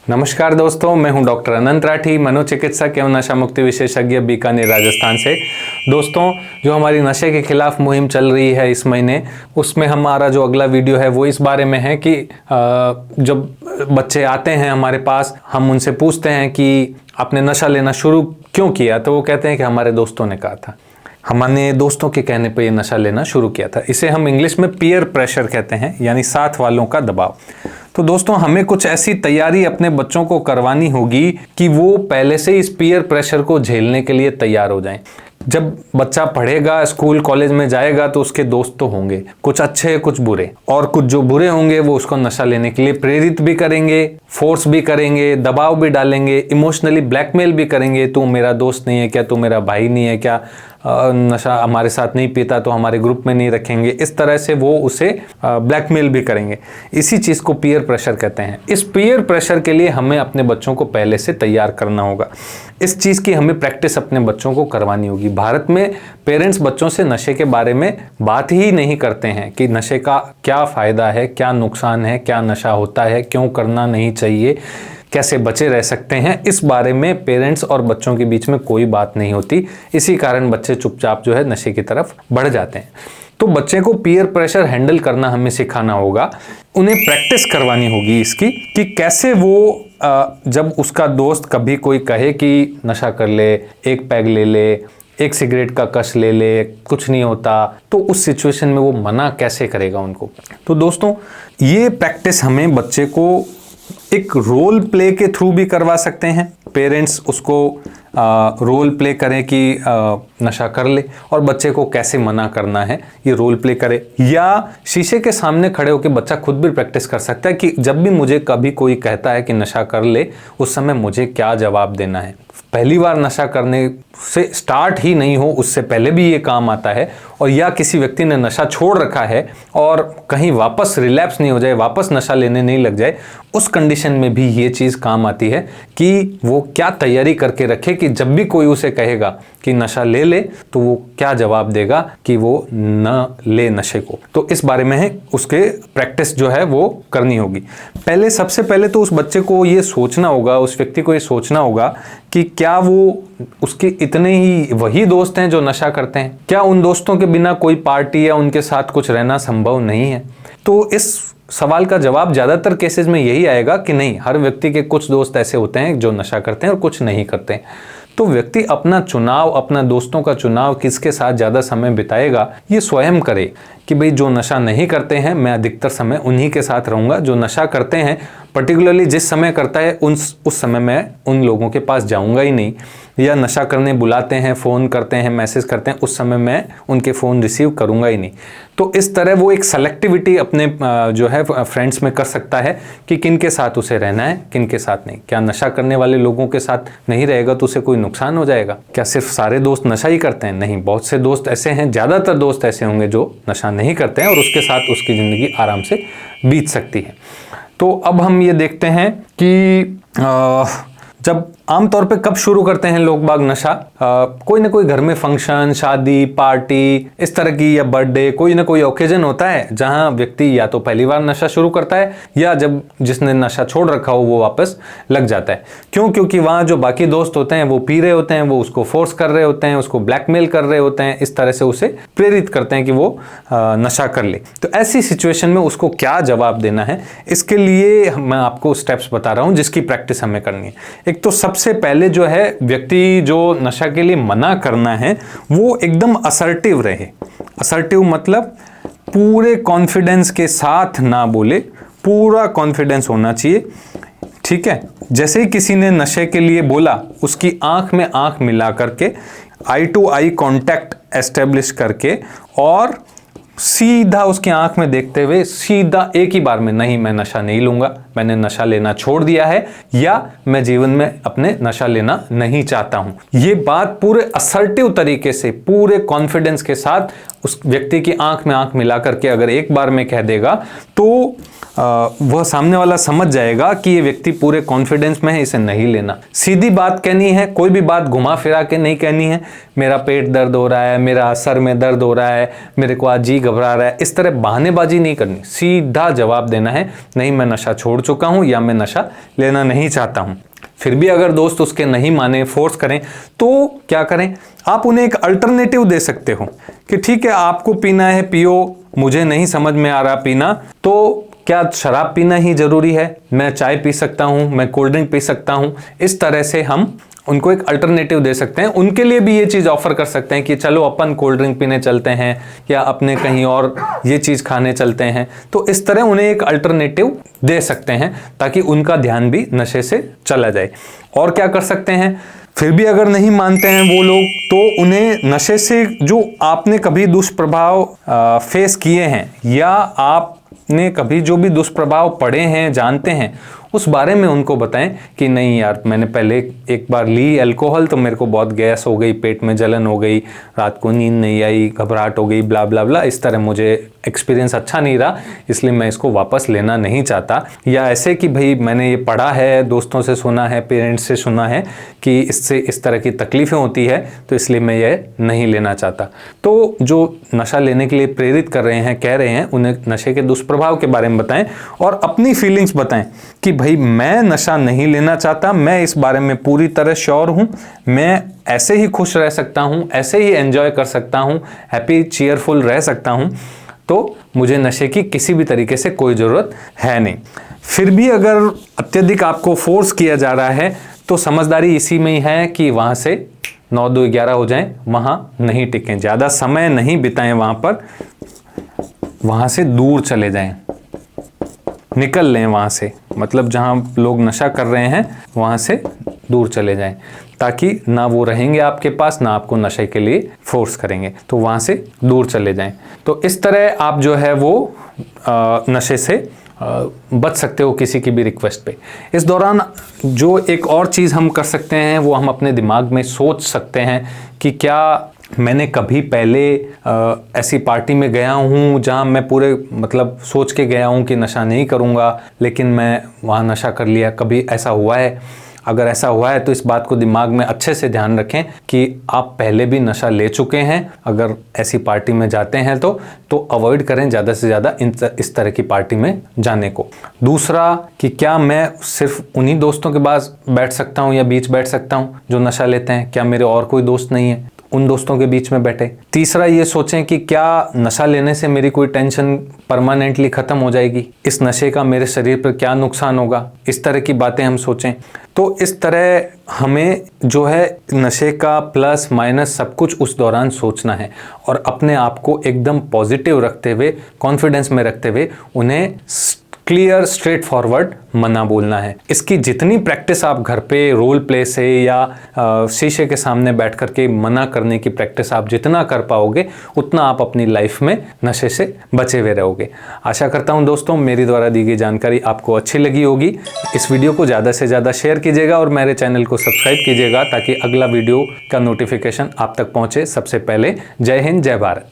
नमस्कार दोस्तों, मैं हूं डॉक्टर अनंत राठी, मनोचिकित्सक एवं नशा मुक्ति विशेषज्ञ, बीकानेर, राजस्थान से। दोस्तों, जो हमारी नशे के खिलाफ मुहिम चल रही है इस महीने, उसमें हमारा जो अगला वीडियो है वो इस बारे में है कि जब बच्चे आते हैं हमारे पास, हम उनसे पूछते हैं कि आपने नशा लेना शुरू क्यों किया, तो वो कहते हैं कि हमारे दोस्तों ने कहा था, हमने दोस्तों के कहने पर ये नशा लेना शुरू किया था। इसे हम इंग्लिश में पीयर प्रेशर कहते हैं, यानी साथ वालों का दबाव। तो दोस्तों, हमें कुछ ऐसी तैयारी अपने बच्चों को करवानी होगी कि वो पहले से इस पीयर प्रेशर को झेलने के लिए तैयार हो जाएं। जब बच्चा पढ़ेगा, स्कूल कॉलेज में जाएगा, तो उसके दोस्त तो होंगे, कुछ अच्छे कुछ बुरे, और कुछ जो बुरे होंगे वो उसको नशा लेने के लिए प्रेरित भी करेंगे, फोर्स भी करेंगे, दबाव भी डालेंगे, इमोशनली ब्लैकमेल भी करेंगे। तू मेरा दोस्त नहीं है क्या, तू मेरा भाई नहीं है क्या, नशा हमारे साथ नहीं पीता तो हमारे ग्रुप में नहीं रखेंगे। इस तरह से वो उसे ब्लैकमेल भी करेंगे। इसी चीज़ को पीयर प्रेशर कहते हैं। इस पीयर प्रेशर के लिए हमें अपने बच्चों को पहले से तैयार करना होगा। इस चीज़ की हमें प्रैक्टिस अपने बच्चों को करवानी होगी। भारत में पेरेंट्स बच्चों से नशे के बारे में बात ही नहीं करते हैं कि नशे का क्या फ़ायदा है, क्या नुकसान है, क्या नशा होता है, क्यों करना नहीं चाहिए, कैसे बचे रह सकते हैं। इस बारे में पेरेंट्स और बच्चों के बीच में कोई बात नहीं होती। इसी कारण बच्चे चुपचाप जो है नशे की तरफ बढ़ जाते हैं। तो बच्चे को पीयर प्रेशर हैंडल करना हमें सिखाना होगा। उन्हें प्रैक्टिस करवानी होगी इसकी कि कैसे वो जब उसका दोस्त कभी कोई कहे कि नशा कर ले, एक पैग ले ले, एक सिगरेट का कश ले ले, कुछ नहीं होता, तो उस सिचुएशन में वो मना कैसे करेगा उनको। तो दोस्तों, ये प्रैक्टिस हमें बच्चे को एक रोल प्ले के थ्रू भी करवा सकते हैं। पेरेंट्स उसको रोल प्ले करें कि नशा कर ले, और बच्चे को कैसे मना करना है ये रोल प्ले करे। या शीशे के सामने खड़े होकर बच्चा खुद भी प्रैक्टिस कर सकता है कि जब भी मुझे कभी कोई कहता है कि नशा कर ले, उस समय मुझे क्या जवाब देना है। पहली बार नशा करने से स्टार्ट ही नहीं हो, उससे पहले भी ये काम आता है। और या किसी व्यक्ति ने नशा छोड़ रखा है और कहीं वापस रिलैप्स नहीं हो जाए, वापस नशा लेने नहीं लग जाए, उस कंडीशन में भी ये चीज़ काम आती है कि वो क्या तैयारी करके रखे कि जब भी कोई उसे कहेगा कि नशा ले ले, तो वो क्या जवाब देगा कि वो न ले नशे को। तो इस बारे में है उसके प्रैक्टिस जो है वो करनी होगी। सबसे पहले तो उस बच्चे को ये सोचना होगा, उस व्यक्ति को ये सोचना होगा कि क्या वो उसके इतने ही वही दोस्त हैं जो नशा करते हैं, क्या उन दोस्तों के बिना कोई पार्टी या उनके साथ कुछ रहना संभव नहीं है। तो इस सवाल का जवाब ज़्यादातर केसेस में यही आएगा कि नहीं, हर व्यक्ति के कुछ दोस्त ऐसे होते हैं जो नशा करते हैं और कुछ नहीं करते हैं। तो व्यक्ति अपना चुनाव, अपना दोस्तों का चुनाव किसके साथ ज़्यादा समय बिताएगा ये स्वयं करे कि भाई जो नशा नहीं करते हैं मैं अधिकतर समय उन्हीं के साथ रहूँगा, जो नशा करते हैं पर्टिकुलरली जिस समय करता है उस समय मैं उन लोगों के पास जाऊँगा ही नहीं। या नशा करने बुलाते हैं, फ़ोन करते हैं, मैसेज करते हैं, उस समय मैं उनके फ़ोन रिसीव करूँगा ही नहीं। तो इस तरह वो एक सेलेक्टिविटी अपने जो है फ्रेंड्स में कर सकता है कि किन के साथ उसे रहना है, किन के साथ नहीं। क्या नशा करने वाले लोगों के साथ नहीं रहेगा तो उसे कोई नुकसान हो जाएगा? क्या सिर्फ सारे दोस्त नशा ही करते हैं? नहीं, बहुत से दोस्त ऐसे हैं, ज़्यादातर दोस्त ऐसे होंगे जो नशा नहीं करते हैं और उसके साथ उसकी ज़िंदगी आराम से बीत सकती है। तो अब हम ये देखते हैं कि जब आमतौर पे कब शुरू करते हैं लोग बाग नशा, कोई ना कोई घर में फंक्शन, शादी, पार्टी, इस तरह की, या बर्थडे, कोई ना कोई ओकेजन होता है जहां व्यक्ति या तो पहली बार नशा शुरू करता है या जब जिसने नशा छोड़ रखा हो वो वापस लग जाता है। क्यों? क्योंकि वहाँ जो बाकी दोस्त होते हैं वो पी रहे होते हैं, वो उसको फोर्स कर रहे होते हैं, उसको ब्लैकमेल कर रहे होते हैं, इस तरह से उसे प्रेरित करते हैं कि वो नशा कर ले। तो ऐसी सिचुएशन में उसको क्या जवाब देना है, इसके लिए मैं आपको स्टेप्स बता रहा हूँ जिसकी प्रैक्टिस हमें करनी है। एक तो सबसे पहले जो है व्यक्ति जो नशा के लिए मना करना है वो एकदम असर्टिव रहे। असर्टिव मतलब पूरे कॉन्फिडेंस के साथ ना बोले, पूरा कॉन्फिडेंस होना चाहिए। ठीक है, जैसे ही किसी ने नशे के लिए बोला, उसकी आंख में आंख मिला करके, आई टू आई कांटेक्ट एस्टेब्लिश करके, और सीधा उसकी आंख में देखते हुए सीधा एक ही बार में, नहीं मैं नशा नहीं लूंगा, मैंने नशा लेना छोड़ दिया है, या मैं जीवन में अपने नशा लेना नहीं चाहता हूं। ये बात पूरे असर्टिव तरीके से, पूरे कॉन्फिडेंस के साथ उस व्यक्ति की आंख में आंख मिला करके अगर एक बार में कह देगा, तो वह सामने वाला समझ जाएगा कि ये व्यक्ति पूरे कॉन्फिडेंस में है, इसे नहीं लेना। सीधी बात कहनी है, कोई भी बात घुमा फिरा के नहीं कहनी है। मेरा पेट दर्द हो रहा है, मेरा सर में दर्द हो रहा है, मेरे को आज जी घबरा रहा है, इस तरह बहानेबाजी नहीं करनी। सीधा जवाब देना है, नहीं मैं नशा छोड़ चुका हूं या मैं नशा लेना नहीं चाहता हूं। फिर भी अगर दोस्त उसके नहीं माने, फोर्स करें, तो क्या करें, आप उन्हें एक अल्टरनेटिव दे सकते हो कि ठीक है आपको पीना है पियो, मुझे नहीं समझ में आ रहा पीना, तो क्या शराब पीना ही जरूरी है? मैं चाय पी सकता हूं, मैं कोल्ड ड्रिंक पी सकता हूं। इस तरह से हम उनको एक अल्टरनेटिव दे सकते हैं। उनके लिए भी ये चीज़ ऑफर कर सकते हैं कि चलो अपन कोल्ड ड्रिंक पीने चलते हैं या अपने कहीं और ये चीज़ खाने चलते हैं। तो इस तरह उन्हें एक अल्टरनेटिव दे सकते हैं ताकि उनका ध्यान भी नशे से चला जाए। और क्या कर सकते हैं, फिर भी अगर नहीं मानते हैं वो लोग, तो उन्हें नशे से जो आपने कभी दुष्प्रभाव फेस किए हैं या आपने कभी जो भी दुष्प्रभाव पड़े हैं, जानते हैं, उस बारे में उनको बताएं कि नहीं यार, मैंने पहले एक बार ली अल्कोहल तो मेरे को बहुत गैस हो गई, पेट में जलन हो गई, रात को नींद नहीं आई, घबराहट हो गई, ब्ला ब्ला ब्ला, इस तरह मुझे एक्सपीरियंस अच्छा नहीं रहा, इसलिए मैं इसको वापस लेना नहीं चाहता। या ऐसे कि भाई मैंने ये पढ़ा है, दोस्तों से सुना है, पेरेंट्स से सुना है कि इससे इस तरह की तकलीफ़ें होती है, तो इसलिए मैं ये नहीं लेना चाहता। तो जो नशा लेने के लिए प्रेरित कर रहे हैं, कह रहे हैं, उन्हें नशे के दुष्प्रभाव के बारे में बताएं और अपनी फीलिंग्स बताएं कि भाई मैं नशा नहीं लेना चाहता, मैं इस बारे में पूरी तरह श्योर हूँ, मैं ऐसे ही खुश रह सकता हूँ, ऐसे ही एंजॉय कर सकता हूँ, हैप्पी चीयरफुल रह सकता हूँ, तो मुझे नशे की किसी भी तरीके से कोई ज़रूरत है नहीं। फिर भी अगर अत्यधिक आपको फोर्स किया जा रहा है तो समझदारी इसी में ही है कि वहाँ से 9, 2, 11 हो जाएं, वहाँ नहीं टिकें, ज़्यादा समय नहीं बिताएं वहाँ पर, वहाँ से दूर चले जाएं, निकल लें वहाँ से, मतलब जहाँ लोग नशा कर रहे हैं वहाँ से दूर चले जाएं, ताकि ना वो रहेंगे आपके पास, ना आपको नशे के लिए फोर्स करेंगे, तो वहाँ से दूर चले जाएं। तो इस तरह आप जो है वो नशे से बच सकते हो किसी की भी रिक्वेस्ट पे। इस दौरान जो एक और चीज़ हम कर सकते हैं वो हम अपने दिमाग में सोच सकते हैं कि क्या मैंने कभी पहले ऐसी पार्टी में गया हूँ जहाँ मैं पूरे मतलब सोच के गया हूँ कि नशा नहीं करूँगा, लेकिन मैं वहाँ नशा कर लिया, कभी ऐसा हुआ है? अगर ऐसा हुआ है तो इस बात को दिमाग में अच्छे से ध्यान रखें कि आप पहले भी नशा ले चुके हैं। अगर ऐसी पार्टी में जाते हैं तो अवॉइड करें ज़्यादा से ज़्यादा इस तरह की पार्टी में जाने को। दूसरा कि क्या मैं सिर्फ उन्हीं दोस्तों के पास बैठ सकता हूँ या बीच बैठ सकता हूँ जो नशा लेते हैं, क्या मेरे और कोई दोस्त नहीं है, उन दोस्तों के बीच में बैठे। तीसरा ये सोचें कि क्या नशा लेने से मेरी कोई टेंशन परमानेंटली ख़त्म हो जाएगी, इस नशे का मेरे शरीर पर क्या नुकसान होगा, इस तरह की बातें हम सोचें। तो इस तरह हमें जो है नशे का प्लस माइनस सब कुछ उस दौरान सोचना है और अपने आप को एकदम पॉजिटिव रखते हुए, कॉन्फिडेंस में रखते हुए उन्हें क्लियर स्ट्रेट फॉरवर्ड मना बोलना है। इसकी जितनी प्रैक्टिस आप घर पे रोल प्ले से या शीशे के सामने बैठ कर के मना करने की प्रैक्टिस आप जितना कर पाओगे, उतना आप अपनी लाइफ में नशे से बचे हुए रहोगे। आशा करता हूं दोस्तों मेरी द्वारा दी गई जानकारी आपको अच्छी लगी होगी। इस वीडियो को ज़्यादा से ज़्यादा शेयर कीजिएगा और मेरे चैनल को सब्सक्राइब कीजिएगा ताकि अगला वीडियो का नोटिफिकेशन आप तक पहुँचे सबसे पहले। जय हिंद, जय भारत।